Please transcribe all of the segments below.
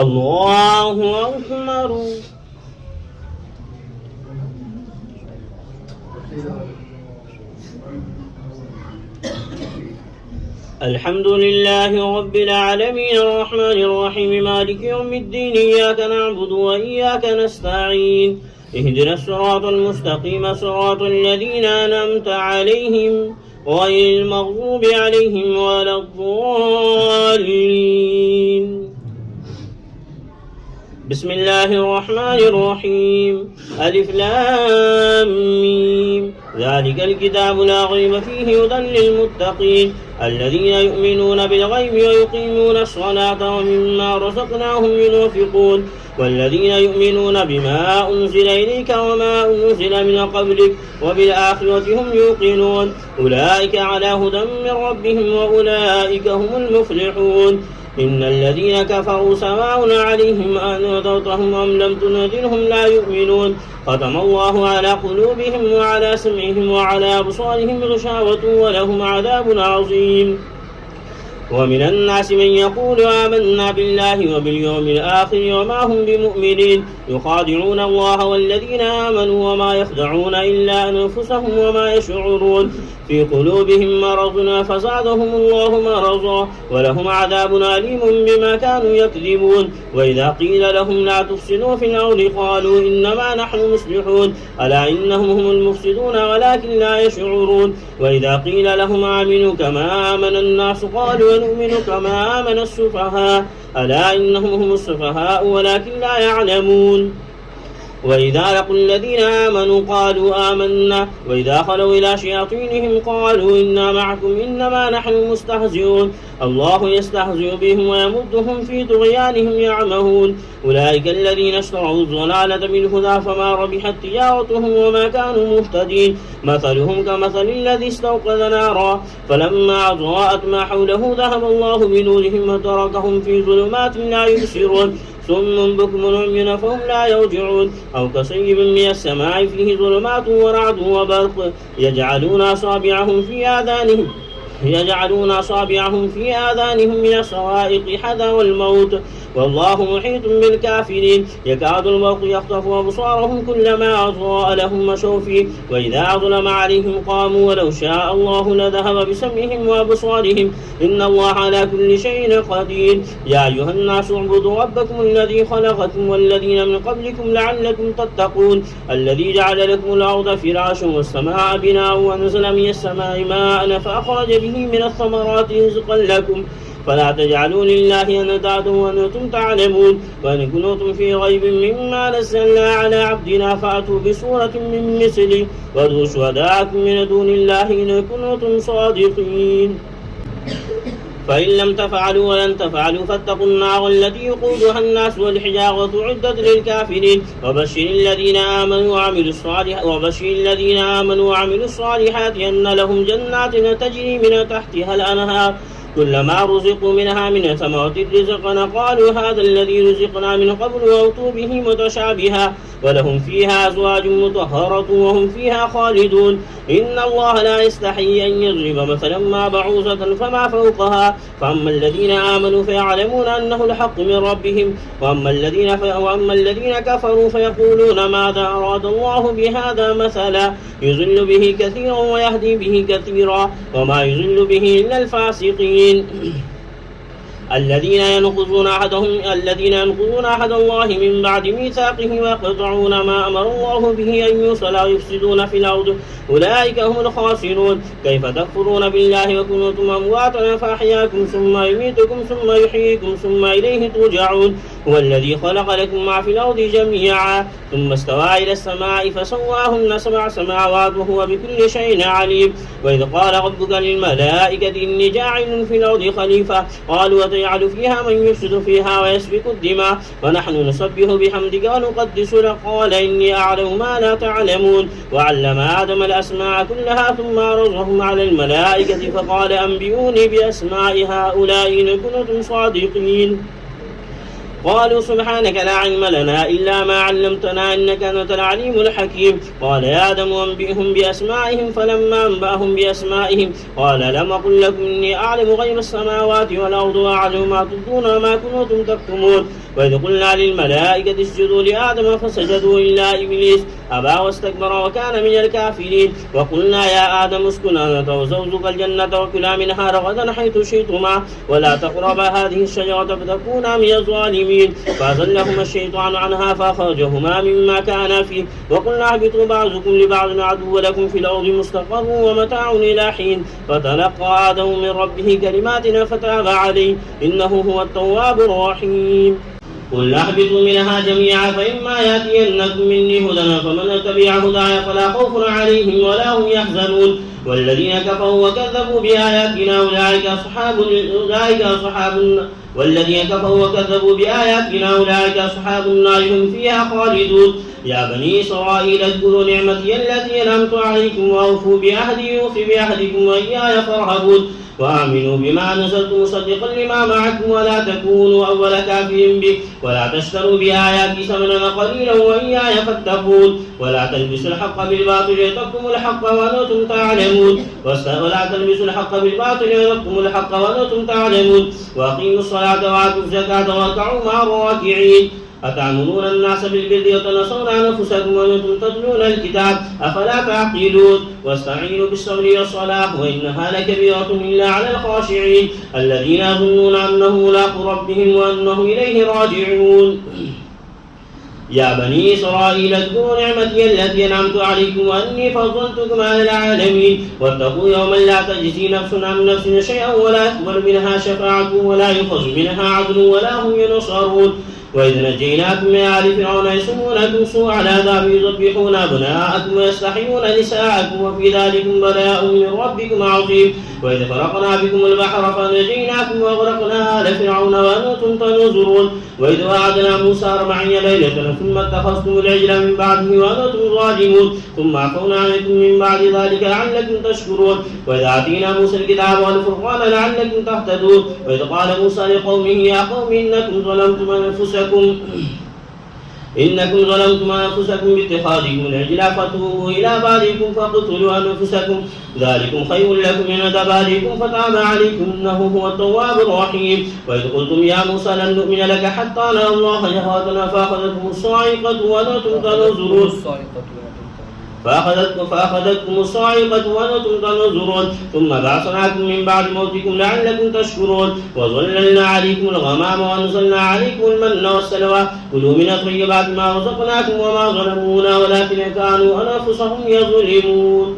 الله أكبر. الحمد لله رب العالمين الرحمن الرحيم مالك يوم الدين إياك نعبد وإياك نستعين اهدنا الصراط المستقيم صراط الذين أنعمت عليهم غير المغضوب عليهم ولا الضالين. بسم الله الرحمن الرحيم ألف لام ميم ذلك الكتاب لا ريب فيه هدى للمتقين الذين يؤمنون بالغيب ويقيمون الصلاة ومما رزقناهم ينفقون والذين يؤمنون بما أنزل إليك وما أنزل من قبلك وبالآخرة هم يوقنون أولئك على هدى من ربهم وأولئك هم المفلحون. إن الذين كفروا سواء عليهم أنذرتهم أم لم تنذرهم لا يؤمنون ختم الله على قلوبهم وعلى سمعهم وعلى أبصارهم غشاوة ولهم عذاب عظيم. ومن الناس من يقول آمنا بالله وباليوم الآخر وما هم بمؤمنين يخادعون الله والذين آمنوا وما يخدعون إلا أنفسهم وما يشعرون في قلوبهم مرض فزادهم الله مرضا ولهم عذاب أليم بما كانوا يكذبون. وإذا قيل لهم لا تفسدوا في الأرض قالوا إنما نحن مصلحون ألا إنهم هم المفسدون ولكن لا يشعرون. وإذا قيل لهم آمنوا كما آمن الناس قالوا نؤمن كما آمن السفهاء ألا إنهم هم السفهاء ولكن لا يعلمون. وإذا لقوا الذين آمنوا قالوا آمنا وإذا خلوا إلى شياطينهم قالوا إنا معكم إنما نحن مستهزئون الله يستهزئ بهم ويمدهم في طغيانهم يعمهون. أولئك الذين اشتروا الضلالة بالهدى فما ربحت تجارتهم وما كانوا مهتدين مثلهم كمثل الذي استوقد نارا فلما أضاءت ما حوله ذهب الله بنورهم وتركهم في ظلمات لا يبصرون ثم بكم عمي فهم لا يرجعون أو كصيب من السماء فيه ظلمات ورعد وبرق يجعلون أصابعهم في آذانهم من الصواعق حذر الموت والله محيط بالكافرين يكاد البرق يخطف أبصارهم كلما أضاء لهم مشوا فيه وإذا أظلم عليهم قاموا ولو شاء الله لذهب بسمعهم وأبصارهم إن الله على كل شيء قدير. يا أيها الناس اعبدوا ربكم الذي خلقكم والذين من قبلكم لعلكم تتقون الذي جعل لكم الأرض فراشا والسماء بناء وأنزل من السماء ماء فأخرج به من الثمرات رزقا لكم فلا تجعلوا لله أندادا وأنتم تعلمون. وإن كنتم في ريب مما نزلنا على عبدنا فأتوا بسورة من مثله وادعوا شهداءكم من دون الله إن كنتم صادقين فإن لم تفعلوا ولن تفعلوا فاتقوا النار التي يقودها الناس والحجارة أعدت للكافرين. وبشر الذين آمنوا وعملوا الصالحات أن لهم جنات تجري من تحتها الأنهار كلما رزقوا منها من ثمرة رزقا قالوا هذا الذي رزقنا من قبل وأتوا به متشابها ولهم فيها أزواج مطهرة وهم فيها خالدون. إن الله لا يستحيي أن يضرب مثلا ما بعوضة فما فوقها فأما الذين آمنوا فيعلمون أنه الحق من ربهم وأما الذين كفروا فيقولون ماذا أراد الله بهذا مثلا يضل به كثيرا ويهدي به كثيرا وما يضل به إلا الفاسقين. الذين ينقضون عهد الله من بعد ميثاقه ويقطعون ما أمر الله به أن يوصل ويفسدون في الأرض أولئك هم الخاسرون. كيف تكفرون بالله وكنتم أمواتا فأحياكم ثم يميتكم ثم يحييكم ثم إليه ترجعون. هو الذي خلق لكم ما في الأرض جميعا ثم استوى إلى السماء فسواهن 7 سماوات وهو بكل شيء عليم. وإذ قال ربك للملائكة إني جاعل في الأرض خليفة قالوا وتجعل فيها من يفسد فيها ويسفك الدماء ونحن نسبح بحمدك ونقدس لك قال إني أعلم ما لا تعلمون. وعلم آدم الأسماء كلها ثم عرضهم على الملائكة فقال أنبئوني بأسماء هؤلاء إن كنتم صادقين. قالوا سبحانك لا علم لنا إلا ما علمتنا إنك أنت العليم الحكيم. قال يا آدم أنبئهم بأسمائهم فلما أنبأهم بأسمائهم قال لم أقل لكم إني أعلم غيب السماوات والأرض وأعلم ما تبدون وما كنتم تكتمون. وإذ قلنا للملائكة اسجدوا لآدم فسجدوا إلا إبليس أبى واستكبر وكان من الكافرين. وقلنا يا آدم اسكن أنت وزوجك الجنة وكلا منها رغدا حيث شئتما ولا تقربا هذه الشجرة فتكونا من الظالمين. فأزلهما الشيطان عنها فأخرجهما مما كانا فيه وقلنا اهبطوا بعضكم لبعض عدو لكم في الأرض مستقر ومتاع إلى حين. فتلقى آدم من ربه كلمات فتاب عليه إنه هو التواب الرحيم. قل اهبطوا منها جميعا فإما يأتينكم مني هدى فمن تبع هداي فلا خوف عليهم ولا هم يحزنون. والذين كفروا وكذبوا بآياتنا أولئك أصحاب النار هم فيها خالدون. يا بني إسرائيل اذكروا نعمتي التي أنعمت عليكم وأوفوا بعهدي أوف بعهدكم وإياي فارهبون. وآمنوا بما نزلت مصدقا لما معكم ولا تكونوا أول كافر به ولا تشتروا بآياتي ثمنا قليلا وإياي فاتقون. ولا تلبسوا الحق بالباطل وتكتموا الحق وأنتم تعلمون. وأقيموا الصلاة وآتوا الزكاة واركعوا مع الراكعين. أتعملون الناس بالبر وتنسون أنفسكم وأنتم تتلون الكتاب أفلا تعقلون. واستعينوا بالصبر والصلاة وإنها لكبيرة إلا على الخاشعين الذين يظنون أنهم ملاقو ربهم وأنهم إليه راجعون. يا بني إسرائيل اذكروا نعمتي التي أنعمت عليكم وأني فضلتكم على العالمين. واتقوا يوما لا تجزي نفس عن نفس شيئا ولا يقبل منها شفاعة ولا يؤخذ منها عدل ولا هم ينصرون. وإذ نجيناكم من آل فرعون يسومونكم سوء العذاب يذبحون أبناءكم ويستحيون نساءكم وفي ذلكم بلاء من ربكم عظيم. وإذ فرقنا بكم البحر فنجيناكم وأغرقنا آل فرعون وأنتم تنظرون. وإذ وعدنا موسى 40 ليلة ثم اتخذتم العجل من بعده وأنتم ظالمون ثم عفونا عنكم من بعد ذلك لعلكم تشكرون. وإذ آتينا موسى الكتاب والفرقان لعلكم تهتدون. وإذ قال موسى لقومه يا قوم إنكم ظلمتم أنفسكم باتخاذكم العجل فتوبوا إلى بارئكم فاقتلوا أنفسكم ذلكم خير لكم عند بارئكم فتاب عليكم إنه هو التواب الرحيم. وإذ قلتم يا موسى لن نؤمن لك حتى نرى الله جهرة فأخذتكم الصاعقة وأنتم تنظرون ثم بعثناكم من بعد موتكم لعلكم تشكرون. وظللنا عليكم الغمام وأنزلنا عليكم المن والسلوى كلوا من طيبات ما رزقناكم وما ظلمونا ولكن كانوا أنفسهم يظلمون.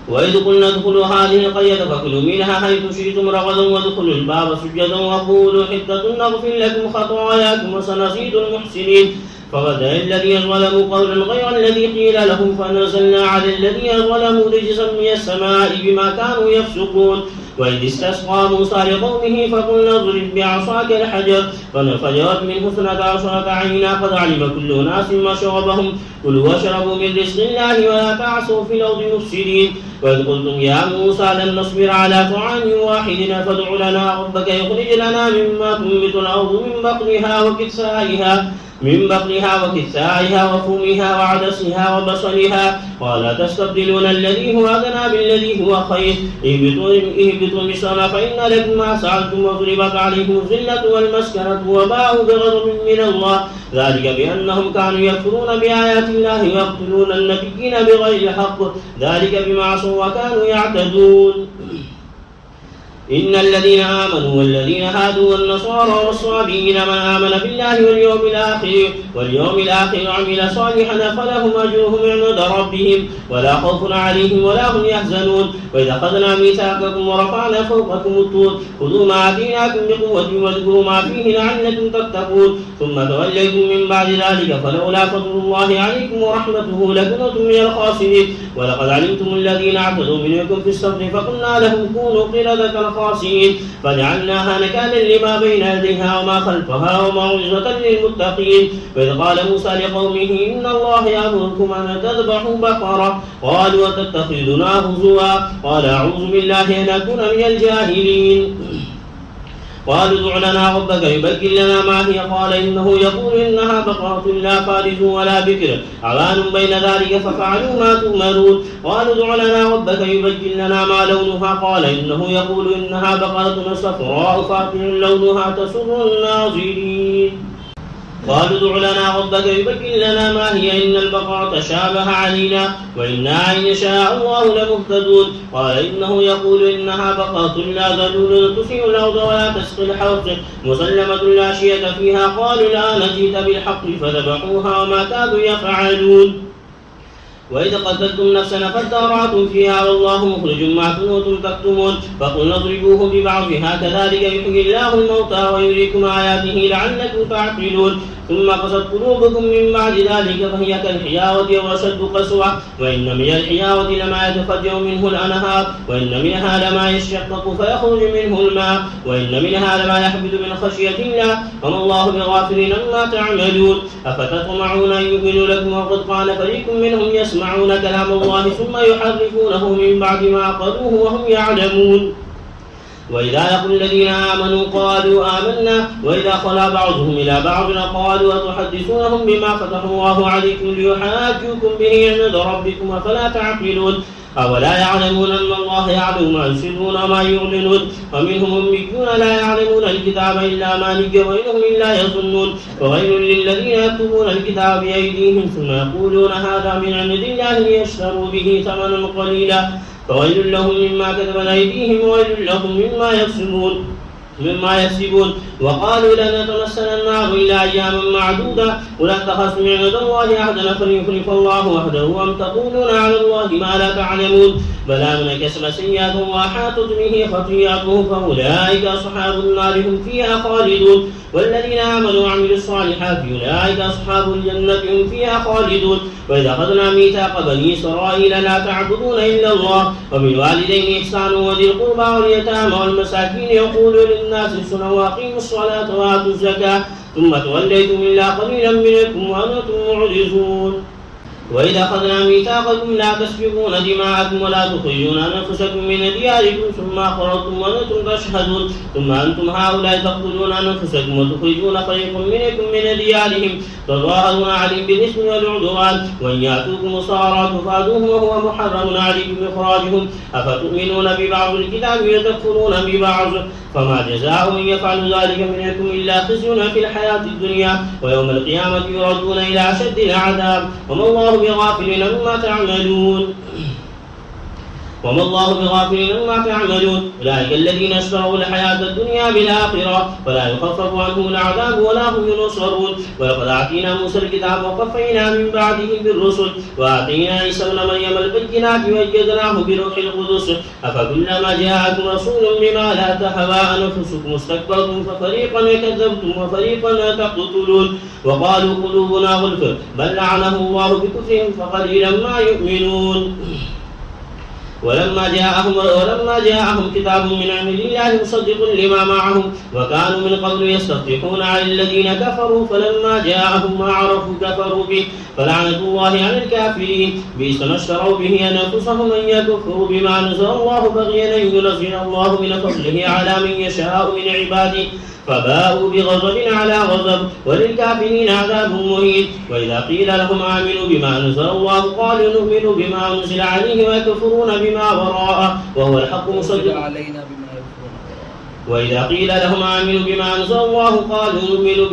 وإذ قلنا ادخلوا هذه القرية فكلوا منها حيث شئتم رغدا وادخلوا الباب سجدا وقولوا حطة نغفر لكم خطاياكم وسنزيد المحسنين. فبدأ الذين ظلموا قولا غير الذي قيل لهم فنزلنا على الذين ظلموا رجزا من السماء بما كانوا يفسقون. وإذ استسقى موسى لقومه فقلنا اضرب بعصاك الحجر فانفجرت منه 12 عينا قد علم كل أناس مشربهم كلوا واشربوا من رزق الله ولا تعصوا في الأرض مفسدين. وإذ قلتم يا موسى لن نصبر على طعام واحد فادع لنا ربك يخرج لنا مما تنبت الأرض من بقلها وكثائها وفومها وعدسها وبصلها قال تستبدلون الذي هو أدنى بالذي هو خير اهبطوا مصر فإن لكم ما سألتم وضربت عليهم الذلة والمسكنة وباءوا بغضب من الله ذلك بأنهم كانوا يكفرون بآيات الله ويقتلون النبيين بغير حق ذلك بما عصوا وكانوا يعتدون. إن الذين آمنوا والذين هادوا والنصارى والصابئين من آمن بالله واليوم الآخر وعمل صالحا فلهم أجرهم عند ربهم ولا خوف عليهم ولا هم يحزنون. وإذا أخذنا ميثاقكم ورفعنا فوقكم الطور خذوا ما آتيناكم بقوة واذكروا ما فيه لعلكم تتقون ثم توليتم من بعد ذلك فلولا فضل الله عليكم ورحمته لكنتم من الخاسرين. ولقد علمتم الذين اعتدوا منكم في السبت فقلنا لهم كونوا قردة خاسئين فجعلناها نكالا لما بين يديها وما خلفها وموعظة للمتقين. وإذ قال موسى لقومه إن الله يأمركم أن تذبحوا بقرة قالوا وتتخذنا هزوا قال أعوذ بالله أن أكون من الجاهلين. قالوا ادع لنا ربك يبين لنا ما هي قال إنه يقول إنها بقرة لا فارض ولا بكر عوان بين ذلك ففعلوا ما تؤمرون قالوا ادع لنا ربك يبين لنا ما لونها قال إنه يقول إنها بقرة صفراء فاقع لونها تسر الناظرين قالوا ادع لنا ربك يبين لنا ما هي إن البقرة شابه علينا وإنا إن شاء الله لمهتدون قال إنه يقول إنها بقرة لا ذلول تثير الأرض ولا تسقي الحرث مسلمة لا شية فيها قالوا الآن جئت بالحق فذبحوها وما كادوا يفعلون وإذا قتلتم نفسا فادارأتم فيها والله مخرج ما كنتم تكتمون فقلنا اضربوه ببعضها كذلك يحيي الله الموتى ويريكم آياته لعلكم تعقلون ثم قست قلوبكم من بعد ذلك فهي كالحجارة أو أشد قسوة وإن من الحجارة لما يتفجر منه الأنهار وإن منها لما يشقق فيخرج منه الماء وإن منها لما يحبط من خشية الله وما الله بغافل عما تعملون أفتطمعون أن يؤمنوا لكم وقد قال فريق منهم يسمعون كلام الله ثم يحرفونه من بعد ما عقلوه وهم يعلمون وإذا لقوا الذين آمنوا قالوا آمنا وإذا خلا بعضهم إلى بعض قالوا أتحدثونهم بما فتح الله عليكم ليحاجوكم به عند ربكم أفلا تعقلون أولا يعلمون أن الله يعلم ما يسرون وما يعلنون ومنهم أميون لا يعلمون الكتاب إلا أماني وإنهم إلا يظنون فويل للذين يكتبون الكتاب بأيديهم ثم يقولون هذا من عند الله ليشتروا به ثمنا قليلا فويل لهم مما كتبت أيديهم وويل لهم مما يكسبون وقالوا لن تمسنا النار إلا أياما معدودة قل اتخذتم عند الله عهدا فليخلف الله وحده أم تقولون على الله ما لا تعلمون بلى من كسب سيئة وأحاطت به خطيئته فأولئك أصحاب النار هم فيها خالدون والذين آمنوا وعملوا الصالحات أولئك أصحاب الجنة هم فيها خالدون وإذا أخذنا ميثاق بني إسرائيل لا تعبدون إلا الله وبالوالدين إحسانا وذي القربى واليتامى والمساكين يقولوا للناس حسنا وأقيموا الصلاة وآتوا الزكاة ثم توليتم إلا قليلا منكم وأنتم معرضون وإذا أخذنا ميثاقكم لا تسفكون دماءكم ولا تخرجون أنفسكم من دياركم ثم أقررتم وأنتم تشهدون ثم أنتم هؤلاء تقتلون أنفسكم وتخرجون فريق منكم من ديارهم تظاهرون عليهم بالإثم والعدوان وإن يأتوكم صارى تفادوهم وهو محرم عليكم إخراجهم أفتؤمنون ببعض الكتاب وتكفرون ببعض فما جزاء من يفعل ذلك منكم إلا خزي في الحياة الدنيا ويوم القيامة يردون إلى أشد العذاب وما الله بغافل عما تعملون أولئك الذين اشتروا الحياة الدنيا بالآخرة فلا يخفف عنهم العذاب ولا هم ينصرون ولقد آتينا موسى الكتاب وقفينا من بعده بالرسل وآتينا عيسى ابن مريم البينات وأيدناه بروح القدس أفكلما جاءكم رسول بما لا تهوى أنفسكم استكبرتم ففريقا كذبتم وفريقا تقتلون وقالوا قلوبنا غلف بل لعنه الله بكفرهم فقليلا ما يؤمنون ولما جاءهم كتاب من عند الله مصدق لما معهم وكانوا من قبل يستفتحون على الذين كفروا فلما جاءهم ما عرفوا كفروا به فلعنة الله على الكافرين بئس ما اشتروا به أنفسهم أن يكفروا بما أنزل الله بغيا أن ينزل الله من فضله على من يشاء من عباده فباءوا بغضب على غضب وللكافرين عذاب مهين وإذا قيل لهم آمنوا بما أنزل الله قالوا نؤمن بما أنزل عليه ويكفرون بما وراءه وهو الحق مصدقا علينا وإذا قيل لهم آمنوا بما أنزل الله قالوا نؤمن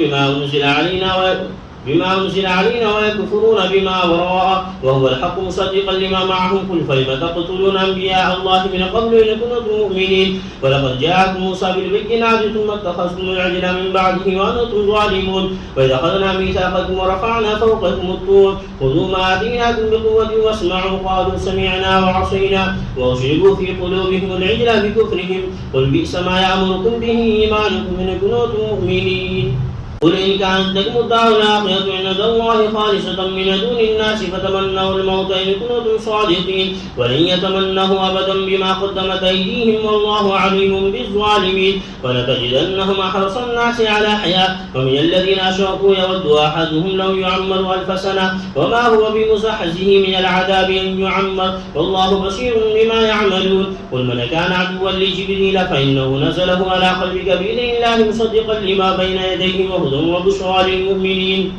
بما أنزل علينا ويكفرون بما وراءه وهو الحق مصدقا لما معهم قل فلم تقتلون أنبياء الله من قبل إن كنتم مؤمنين ولقد جاءكم موسى بالبينات ثم اتخذتم العجل من بعده وأنتم ظالمون وإذا أخذنا ميثاقكم ورفعنا فوقكم الطور خذوا ما آتيناكم بقوة واسمعوا قالوا سمعنا وعصينا وأشربوا في قلوبهم العجل بكفرهم قل بئس ما يأمركم به إيمانكم إن كنتم مؤمنين قل إن كانت لكم الدار الآخرة عند الله خالصة من دون الناس فتمنوا الموت إن كنتم صادقين ولن يتمنه أبدا بما قدمت أيديهم والله عليم بالظالمين ولتجدنهم أحرص الناس على حياة ومن الذين أشركوا يود أحدهم لو يعمر 1000 سنة وما هو بمزحزحه من العذاب أن يعمر والله بصير بما يعملون قل من كان عدوا لجبريل فإنه نزله على قلبك بإذن الله مصدقا لما بين يديه وهدى وبشرى للمؤمنين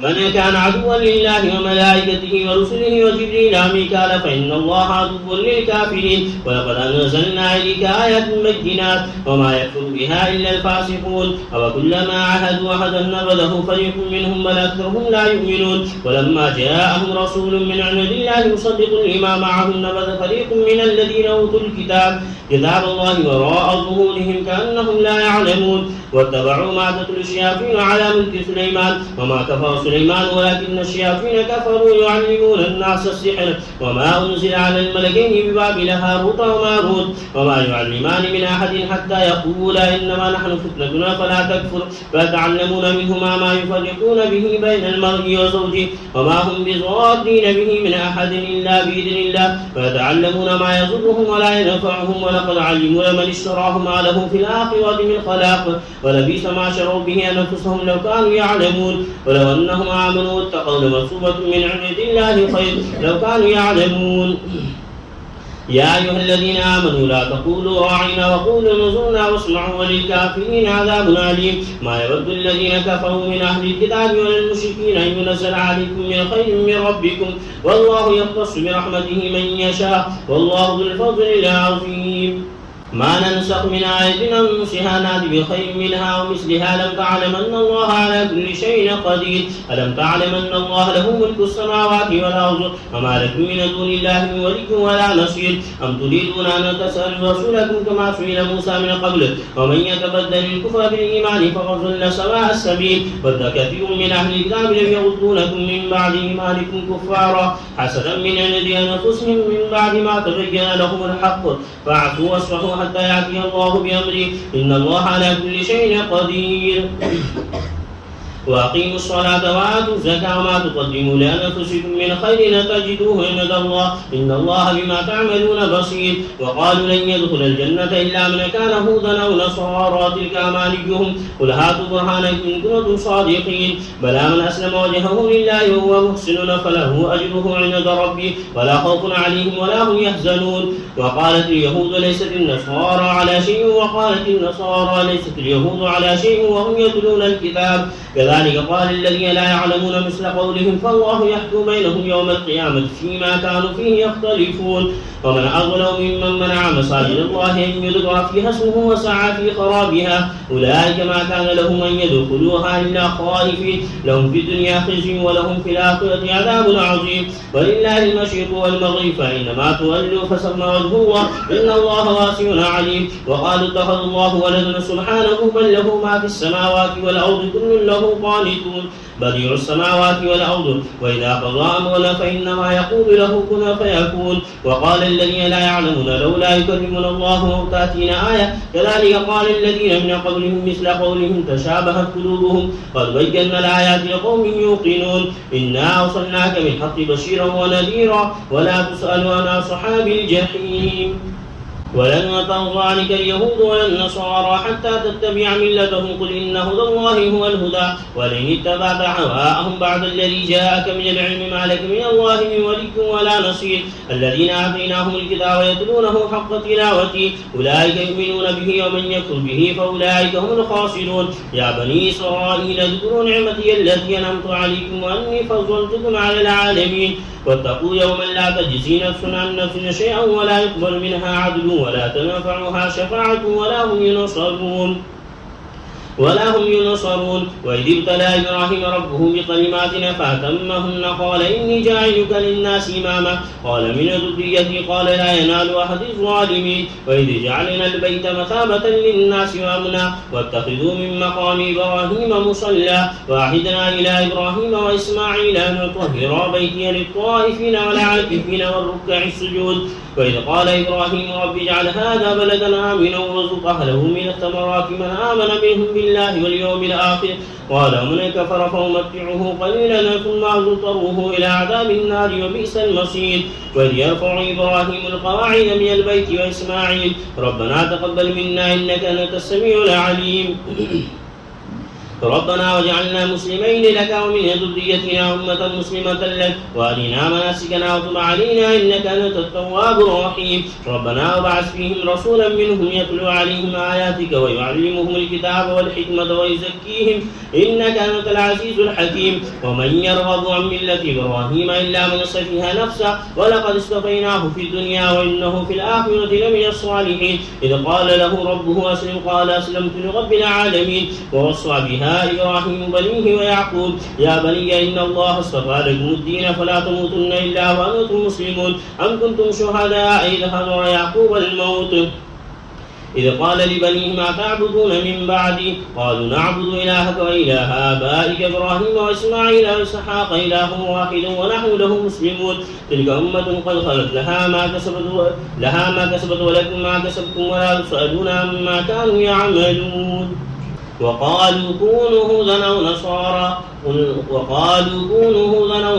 من كان عدوا لله وملائكته ورسله وجبريل وميكال فإن الله عدو للكافرين ولقد أنزلنا إليك آيات بينات وما يكفر بها إلا الفاسقون وكلما عاهدوا أحدا نبذه فريق منهم بل أكثرهم لا يؤمنون ولما جاءهم رسول من عند الله مصدق لما معهم نبذ فريق من الذين أوتوا كتاب الله وراء ظهورهم كأنهم لا يعلمون واتبعوا ما تتلو الشياطين على ملك سليمان وما كفر سليمان ولكن الشياطين كفروا يعلمون الناس السحر وما أنزل على الملكين ببابل هاروت وماروت وما يعلمان من أحد حتى يقولا إنما نحن فتنة فلا تكفر فيتعلمون منهما ما يفرقون به بين المرء وزوجه وما هم بضارين به من أحد إلا بإذن الله فيتعلمون ما يضرهم ولا ينفعهم ولقد علموا لمن اشتراه ما له في الآخرة من خلاق ولبئس ما شروا به أنفسهم لو كانوا يعلمون ولو أنهم آمنوا واتقوا لمثوبة من عند الله خير لو كانوا يعلمون يا أيها الذين آمنوا لا تقولوا راعنا وقولوا انظرنا واسمعوا وللكافرين عذاب أليم ما يود الذين كفروا من أهل الكتاب ولا المشركين أن ينزل عليكم من خير من ربكم والله يختص برحمته من يشاء والله ذو الفضل العظيم ما ننسخ من آية أو ننسها نأت بخير منها ومثلها ألم تعلم أن الله على كل شيء قدير ألم تعلم أن الله له ملك السماوات والأرض وما لكم من دون الله من ولي ولا نصير أم تريدون أن تسألوا رسولكم كما سئل موسى من قبل ومن يتبدل الكفر بالإيمان فقد ضل سواء السبيل ود كثير من أهل الكتاب لم يردونكم من بعد إيمانكم كفارا حسدا من عند أنفسهم من بعد ما تبين لهم الحق فاعفوا واصفحوا حتى يأتي الله بأمره إن الله على كل شيء قدير وأقيموا الصلاة وآتوا الزكاة وما تقدموا لأنفسكم من خير تجدوه عند الله إن الله بما تعملون بصير وقالوا لن يدخل الجنة إلا من كان هودا أو نصارى تلك أمانيهم قل هاتوا برهانكم إن كنتم صادقين بلى من أسلم وجهه لله وهو محسن فله أجره عند ربه ولا خوف عليهم ولا هم يحزنون وقالت اليهود ليست النصارى على شيء وقالت النصارى ليست اليهود على شيء وهم يتلون الكتاب كذلك قال الذين لا يعلمون مثل قولهم فالله يحكم بينهم يوم القيامة فيما كانوا فيه يختلفون ومن أظلم ممن منع مساجد الله أن يذكر فيها اسمه وسعى في خرابها أولئك ما كان لهم أن يدخلوها إلا خائفين لهم في الدنيا خزي ولهم في الآخرة عذاب عظيم ولله المشرق والمغرب فإنما تولوا فثم وجه الله إن الله واسع عليم وقالوا اتخذ الله ولدا سبحانه بل له ما في السماوات والأرض كل له قانتون بديع السماوات والأرض وإذا قضى أمرا فإنما يقول له كن فيكون وقال الذين لا يعلمون لولا يكلمنا الله أو تأتينا آية كذلك قال الذين من قبلهم مثل قولهم تشابهت قلوبهم قد بينا الآيات لقوم يوقنون إنا أرسلناك بالحق بشيرا ونذيرا ولا تسأل عن أصحاب الجحيم ولن ترضى عنك اليهود ولا النصارى حتى تتبع ملتهم قل إن هدى الله هو الهدى ولئن اتبعت هواءهم بعد الذي جاءك من العلم ما لك من الله من ولي ولا نصير الذين آتيناهم الكتاب يتلونه حق تلاوته أولئك يؤمنون به ومن يكفر به فأولئك هم الخاسرون يا بني إسرائيل اذكروا نعمتي التي أنعمت عليكم وأني فضلتكم على العالمين واتقوا يوما لا تجزي نفس عن نفس شيئا ولا يقبل منها عدل ولا تنفعها شفاعة ولا هم ينصرون وإذ ابتلى إبراهيم ربه بكلمات فأتمهن قال إني جاعلك للناس إماما قال من ذريتي قال لا ينال أحد الظالمين وإذ جعلنا البيت مثابة للناس وأمنا واتخذوا من مقام إبراهيم مصلى وعهدنا إلى إبراهيم وإسماعيل أن يطهرا بيتي للطائفين والعاكفين والركع السجود وإذ قال إبراهيم رب اجعل هذا بلدا آمنا وارزق أهله من الثمرات من آمن منهم بالله بالله واليوم الآخر. قال من كفر فأمتعه قليلا ثم أضطره إلى عذاب النار وبئس المصير. وإذ يرفع إبراهيم القواعد من البيت وإسماعيل ربنا تقبل منا إنك أنت السميع العليم. ربنا واجعلنا مسلمين لك ومن ذريتنا أمة مسلمة لك وأرنا مناسكنا وتب علينا إنك أنت التواب الرحيم. ربنا وابعث فيهم رسولا منهم يتلو عليهم آياتك ويعلمهم الكتاب والحكمة ويزكيهم إنك أنت العزيز الحكيم. ومن يرغب عن ملة إبراهيم إلا من سفه نفسه ولقد اصطفيناه في الدنيا وإنه في الآخرة لمن الصالحين. إذ قال له ربه أسلم قال أسلمت لرب العالمين. ووصى بها إبراهيم بنيه ويعقوب يا بني إن الله اصطفى لكم الدين فلا تموتن إلا وأنتم مسلمون. أم كنتم شهداء إذ حضر يعقوب الموت إذ قال لبنيه ما تعبدون من بعدي قالوا نعبد إلهك وإله آبائك إبراهيم وإسماعيل وإسحاق إله واحد ونحن له مسلمون. تلك أمة قد خلت لها ما كسبت ولكم ما كسبتم ولا تسألون عما كانوا يعملون. وقالوا كونوا هودا أو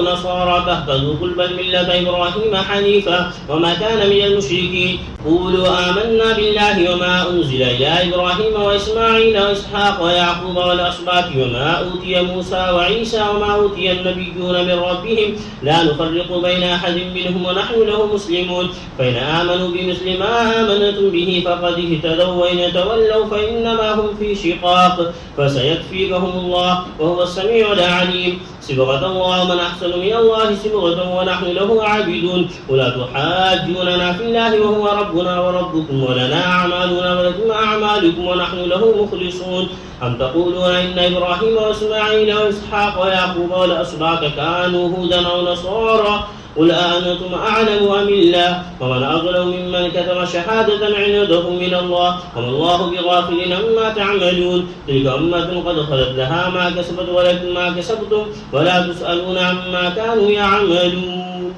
نصارى تهتدوا قل بل ملة إبراهيم حنيفا وما كان من المشركين. قولوا آمنا بالله وما أنزل إلى إبراهيم وإسماعيل وإسحاق ويعقوب والأسباط وما أوتي موسى وعيسى وما أوتي النبيون من ربهم لا نفرق بين أحد منهم ونحن له مسلمون. فإن آمنوا بمثل ما آمنتم به فقد اهتدوا وإن تولوا فإنما هم في شقاق فسيكفيكهم الله وهو السميع العليم. صبغة الله من أحسن من الله صبغة ونحن له عابدون. ولا تحاجوننا في الله وهو ربنا وربكم ولنا أعمالنا ولكم أعمالكم ونحن له مخلصون. أم تقولون إن إبراهيم وإسماعيل وإسحاق ويعقوب والأسباط كانوا هودا أو نصارى قل أأنتم أعلم أم الله ومن أظلم ممن كتم شهادة عنده من الله وما الله بغافل عما تعملون. تلك أمة قد خلت لها ما كسبت ولكم ما كسبتم ولا تسألون عما كانوا يعملون.